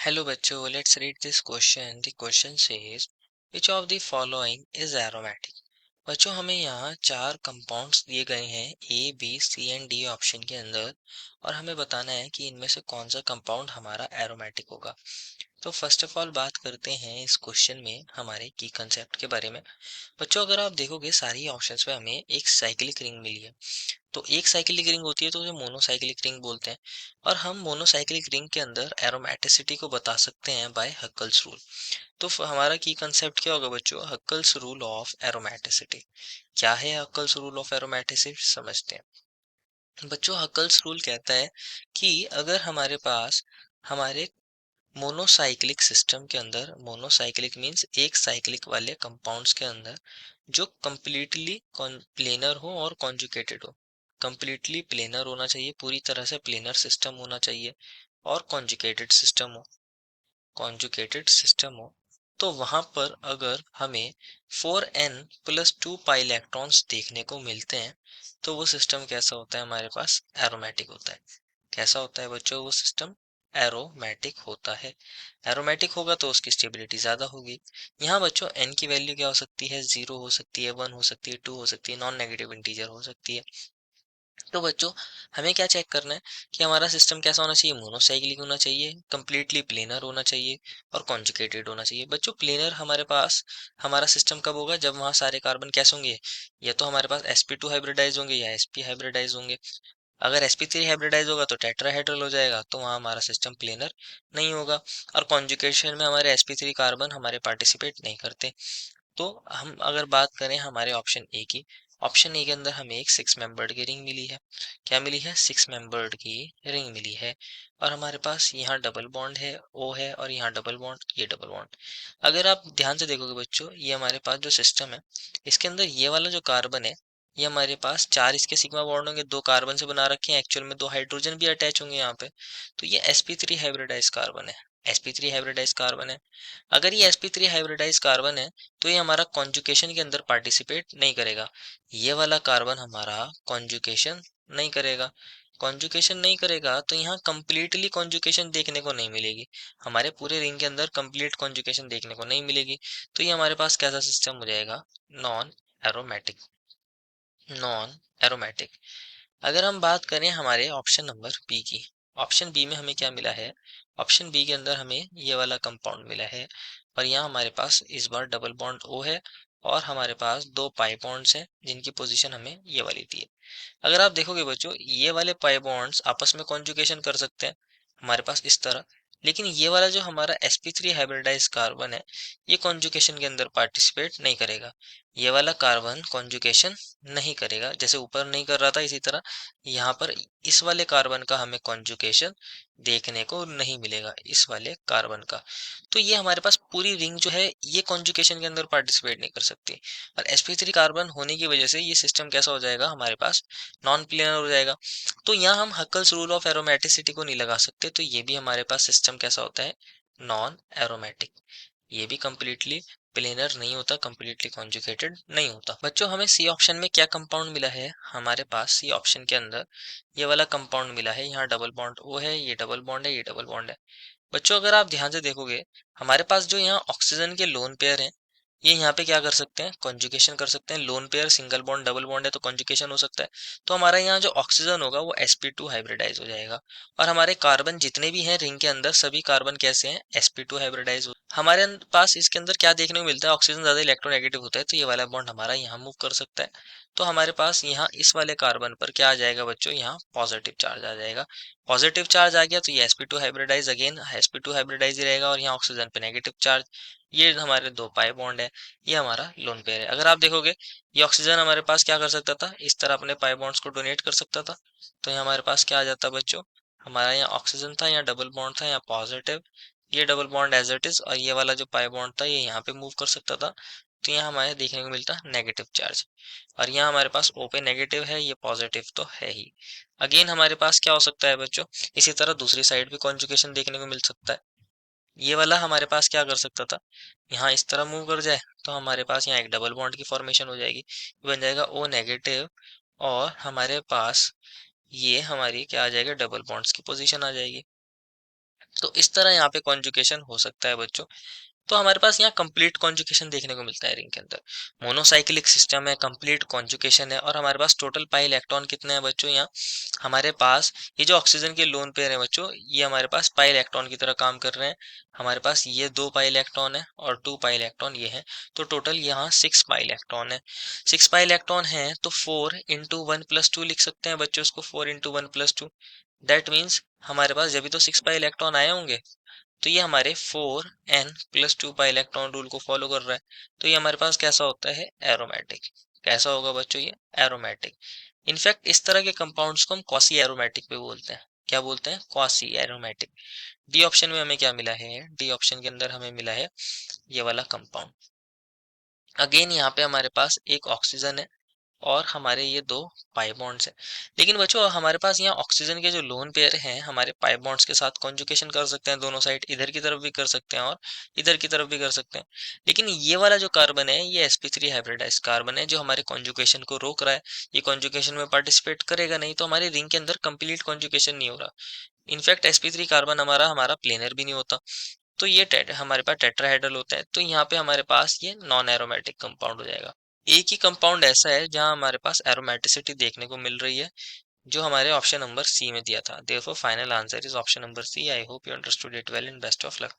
Hello बच्चों, let's read this question. The question says, which of the following is aromatic? बच्चों हमें यहाँ चार कंपाउंड्स दिए गए हैं A B C and D option के अंदर और हमें बताना है कि इनमें से कौन सा कंपाउंड हमारा एरोमेटिक होगा। तो फर्स्ट ऑफ ऑल बात करते हैं इस क्वेश्चन में हमारे की कंसेप्ट के बारे में। बच्चों अगर आप देखोगे सारी ऑप्शंस में हमें एक साइक्लिक रिंग मिली है। तो एक साइक्लिक रिंग होती है तो उसे मोनोसाइक्लिक रिंग बोलते हैं और हम मोनोसाइक्लिक रिंग के अंदर एरोमेटिसिटी को बता सकते हैं बाय हक्कल्स रूल। तो हमारा की कंसेप्ट क्या होगा बच्चों? Huckel's rule of aromaticity. क्या है हक्कल्स रूल ऑफ एरोमेटिसिटी समझते हैं। बच्चों हक्कल्स रूल कहता है कि अगर हमारे पास हमारे मोनोसाइक्लिक सिस्टम के अंदर, मोनोसाइक्लिक मींस एक साइक्लिक वाले कंपाउंड्स के अंदर जो कंप्लीटली प्लेनर हो और कॉन्जुगेटेड हो। कंप्लीटली प्लेनर होना चाहिए, पूरी तरह से प्लेनर सिस्टम होना चाहिए और कॉन्जुगेटेड सिस्टम हो। तो वहां पर अगर हमें 4n+2 पाई इलेक्ट्रॉन्स देखने को मिलते हैं तो वो सिस्टम कैसा होता है? हमारे पास एरोमेटिक होता है। कैसा होता है बच्चों वो सिस्टम? एरोमेटिक होता है। एरोमेटिक होगा तो उसकी स्टेबिलिटी ज्यादा होगी। यहाँ बच्चों एन की वैल्यू क्या हो सकती है? 0 हो सकती है, 1 हो सकती है, 2 हो सकती है, नॉन नेगेटिव इंटीजर हो सकती है। तो बच्चों हमें क्या चेक करना है कि हमारा सिस्टम कैसा होना चाहिए? मोनोसाइक्लिक होना चाहिए, कंप्लीटली प्लेनर होना चाहिए और कॉन्जुगेटेड होना चाहिए। बच्चों प्लेनर हमारे पास हमारा सिस्टम कब होगा? जब वहाँ सारे कार्बन कैसे होंगे? या तो हमारे पास sp2 हाइब्रिडाइज होंगे या sp हाइब्रिडाइज होंगे। अगर sp3 हाइब्रिडाइज होगा तो टेट्राहेड्रल हो जाएगा, तो वहाँ हमारा सिस्टम प्लेनर नहीं होगा। और कॉन्जुगेशन में हमारे sp3 कार्बन हमारे पार्टिसिपेट नहीं करते। तो हम अगर बात करें हमारे ऑप्शन ए की, ऑप्शन ए के अंदर हमें एक 6 मेंबर्ड की रिंग मिली है। क्या मिली है? 6 मेंबर्ड की रिंग मिली है और हमारे पास यहाँ डबल बॉन्ड है, ओ है, और यहाँ डबल बॉन्ड, ये डबल बॉन्ड। अगर आप ध्यान से देखोगे बच्चों, ये हमारे पास जो सिस्टम है इसके अंदर ये वाला जो कार्बन है, ये हमारे पास 4 इसके सिग्मा बॉन्ड होंगे, 2 कार्बन से बना रखे हैं, एक्चुअल में 2 हाइड्रोजन भी अटैच होंगे यहाँ पे। तो ये sp3 हाइब्रिडाइज कार्बन है। sp3 हाइब्रिडाइज कार्बन है। अगर ये sp3 हाइब्रिडाइज कार्बन है तो ये हमारा कॉन्जुगेशन के अंदर पार्टिसिपेट नहीं करेगा। ये वाला कार्बन हमारा कॉन्जुगेशन नहीं करेगा। कॉन्जुगेशन नहीं करेगा तो यहाँ कंप्लीटली कॉन्जुगेशन देखने को नहीं मिलेगी। हमारे पूरे रिंग के अंदर कंप्लीट कॉन्जुगेशन देखने को नहीं मिलेगी। तो ये हमारे पास कैसा सिस्टम हो जाएगा? Non aromatic. Non aromatic. अगर हम बात करें हमारे ऑप्शन नंबर बी की, ऑप्शन बी में हमें क्या मिला है? ऑप्शन बी के अंदर हमें ये वाला कंपाउंड मिला है और यहाँ हमारे पास इस बार डबल बॉन्ड ओ है और हमारे पास 2 पाई बॉन्ड्स हैं जिनकी पोजीशन हमें ये वाली दी है। अगर आप देखोगे बच्चों, ये वाले पाई बॉन्ड्स आपस में कॉन्जुगेशन कर सकते हैं हमारे पास इस तरह, लेकिन ये वाला जो हमारा sp3 हाइब्रिडाइज कार्बन है ये कॉन्जुगेशन के अंदर पार्टिसिपेट नहीं करेगा। ये वाला कार्बन कॉन्जुगेशन नहीं करेगा, जैसे ऊपर नहीं कर रहा था इसी तरह यहाँ पर इस वाले कार्बन का हमें कॉन्जुगेशन देखने को नहीं मिलेगा, इस वाले कार्बन का। तो ये हमारे पास पूरी रिंग जो है ये कॉन्जुगेशन के अंदर पार्टिसिपेट नहीं कर सकती और sp3 कार्बन होने की वजह से ये सिस्टम कैसा हो जाएगा? हमारे पास नॉन प्लेनर हो जाएगा। तो यहाँ हम हक्कल्स रूल ऑफ एरोमेटिसिटी को नहीं लगा सकते, तो ये भी हमारे पास सिस्टम कैसा होता है? Non aromatic. ये भी कंप्लीटली प्लेनर नहीं होता, कंप्लीटली कॉन्जुगेटेड नहीं होता। बच्चों हमें सी ऑप्शन में क्या कंपाउंड मिला है? हमारे पास सी ऑप्शन के अंदर ये वाला कंपाउंड मिला है। यहाँ डबल बॉन्ड ओ है, ये डबल बॉन्ड है, ये डबल बॉन्ड है। बच्चों अगर आप ध्यान से देखोगे हमारे पास जो यहाँ ऑक्सीजन के लोन पेयर हैं ये यहाँ पे क्या कर सकते हैं? कॉन्जुगेशन कर सकते हैं। Lone pair single bond double bond है तो कॉन्जुगेशन हो सकता है। तो हमारा यहाँ जो ऑक्सीजन होगा वो sp2 हाइब्रिडाइज हो जाएगा और हमारे कार्बन जितने भी हैं रिंग के अंदर सभी कार्बन कैसे हैं? sp2 हाइब्रिडाइज हो। हमारे पास इसके अंदर क्या देखने को मिलता है? ऑक्सीजन ज्यादा इलेक्ट्रोनेगेटिव होता है तो ये वाला बॉन्ड हमारा यहाँ मूव कर सकता है। तो हमारे पास यहाँ इस वाले कार्बन पर क्या आ जाएगा बच्चों? यहाँ पॉजिटिव चार्ज आ जाएगा। पॉजिटिव चार्ज आ गया तो ये sp2 hybridise, again sp2 hybridise ही रहेगा और यहाँ ऑक्सीजन पे नेगेटिव चार्ज। ये हमारे 2 पाई बॉन्ड है, ये हमारा लोन पेयर है। अगर आप देखोगे ये ऑक्सीजन हमारे पास क्या कर सकता था? इस तरह अपने पाई बॉन्ड्स को डोनेट कर सकता था। तो यहाँ हमारे पास क्या आ जाता बच्चों? हमारा यहाँ ऑक्सीजन था, यहाँ डबल बॉन्ड था, यहाँ पॉजिटिव, ये double bond as it is, और ये वाला जो पाई बॉन्ड था ये यहाँ पे मूव कर सकता था। तो यहाँ हमारे देखने को मिलता नेगेटिव चार्ज और यहाँ हमारे पास ओ पे नेगेटिव है, ये पॉजिटिव तो है ही। अगेन हमारे पास क्या हो सकता है बच्चों? इसी तरह दूसरी साइड भी कॉन्जुगेशन देखने को मिल सकता है। ये वाला हमारे पास क्या कर सकता था? यहाँ इस तरह मूव कर जाए तो हमारे पास यहाँ एक डबल बॉन्ड की फॉर्मेशन हो जाएगी, बन जाएगा ओ नेगेटिव और हमारे पास ये हमारी क्या आ जाएगा? डबल बॉन्ड्स की पोजीशन आ जाएगी। तो इस तरह यहाँ पे कॉन्जुगेशन हो सकता है बच्चों। तो हमारे पास यहाँ कंप्लीट कॉन्जुगेशन देखने को मिलता है रिंग के अंदर। मोनोसाइक्लिक सिस्टम है, कंप्लीट कॉन्जुगेशन है, और हमारे पास टोटल पाई इलेक्ट्रॉन कितने हैं बच्चों यहाँ हमारे पास। ये जो ऑक्सीजन के लोन पेयर है बच्चों, ये हमारे पास पाई इलेक्ट्रॉन की तरह काम कर रहे हैं। हमारे पास ये 2 पाई इलेक्ट्रॉन है और 2 पाई इलेक्ट्रॉन ये है, तो टोटल यहाँ 6 पाई इलेक्ट्रॉन है। 6 पाई इलेक्ट्रॉन है तो 4 इंटू 1+2 लिख सकते हैं बच्चों इसको, 4 इंटू 1+2। दैट मीन्स हमारे पास जब भी तो 6 पाई इलेक्ट्रॉन आए होंगे, तो ये हमारे 4n+2 पाई इलेक्ट्रॉन रूल को फॉलो कर रहा है। तो ये हमारे पास कैसा होता है, एरोमेटिक। कैसा होगा बच्चों ये, एरोमेटिक। इनफैक्ट इस तरह के कंपाउंड्स को हम क्वासी एरोमेटिक भी बोलते हैं। क्या बोलते हैं, क्वासी एरोमेटिक। डी ऑप्शन में हमें क्या मिला है, डी ऑप्शन के अंदर हमें मिला है ये वाला कंपाउंड। अगेन यहाँ पे हमारे पास एक ऑक्सीजन है और हमारे ये 2 पाई बॉन्ड्स हैं। लेकिन बच्चों हमारे पास यहाँ ऑक्सीजन के जो लोन पेयर हैं हमारे पाई बॉन्ड्स के साथ कॉन्जुगेशन कर सकते हैं दोनों साइड, इधर की तरफ भी कर सकते हैं और इधर की तरफ भी कर सकते हैं। लेकिन ये वाला जो कार्बन है ये sp3 हाइब्रिडाइज कार्बन है जो हमारे कॉन्जुगेशन को रोक रहा है। ये कॉन्जुगेशन में पार्टिसिपेट करेगा नहीं, तो हमारी रिंग के अंदर कंप्लीट कॉन्जुगेशन नहीं हो रहा। इनफैक्ट sp3 कार्बन हमारा हमारा प्लेनर भी नहीं होता। तो ये हमारे पास टेट्राहेड्रल होता है, तो यहाँ पे हमारे पास ये नॉन एरोमेटिक कंपाउंड हो जाएगा। एक ही कंपाउंड ऐसा है जहां हमारे पास एरोमेटिसिटी देखने को मिल रही है, जो हमारे ऑप्शन नंबर सी में दिया था। Therefore final answer is option number C. I hope you understood it well and best of luck.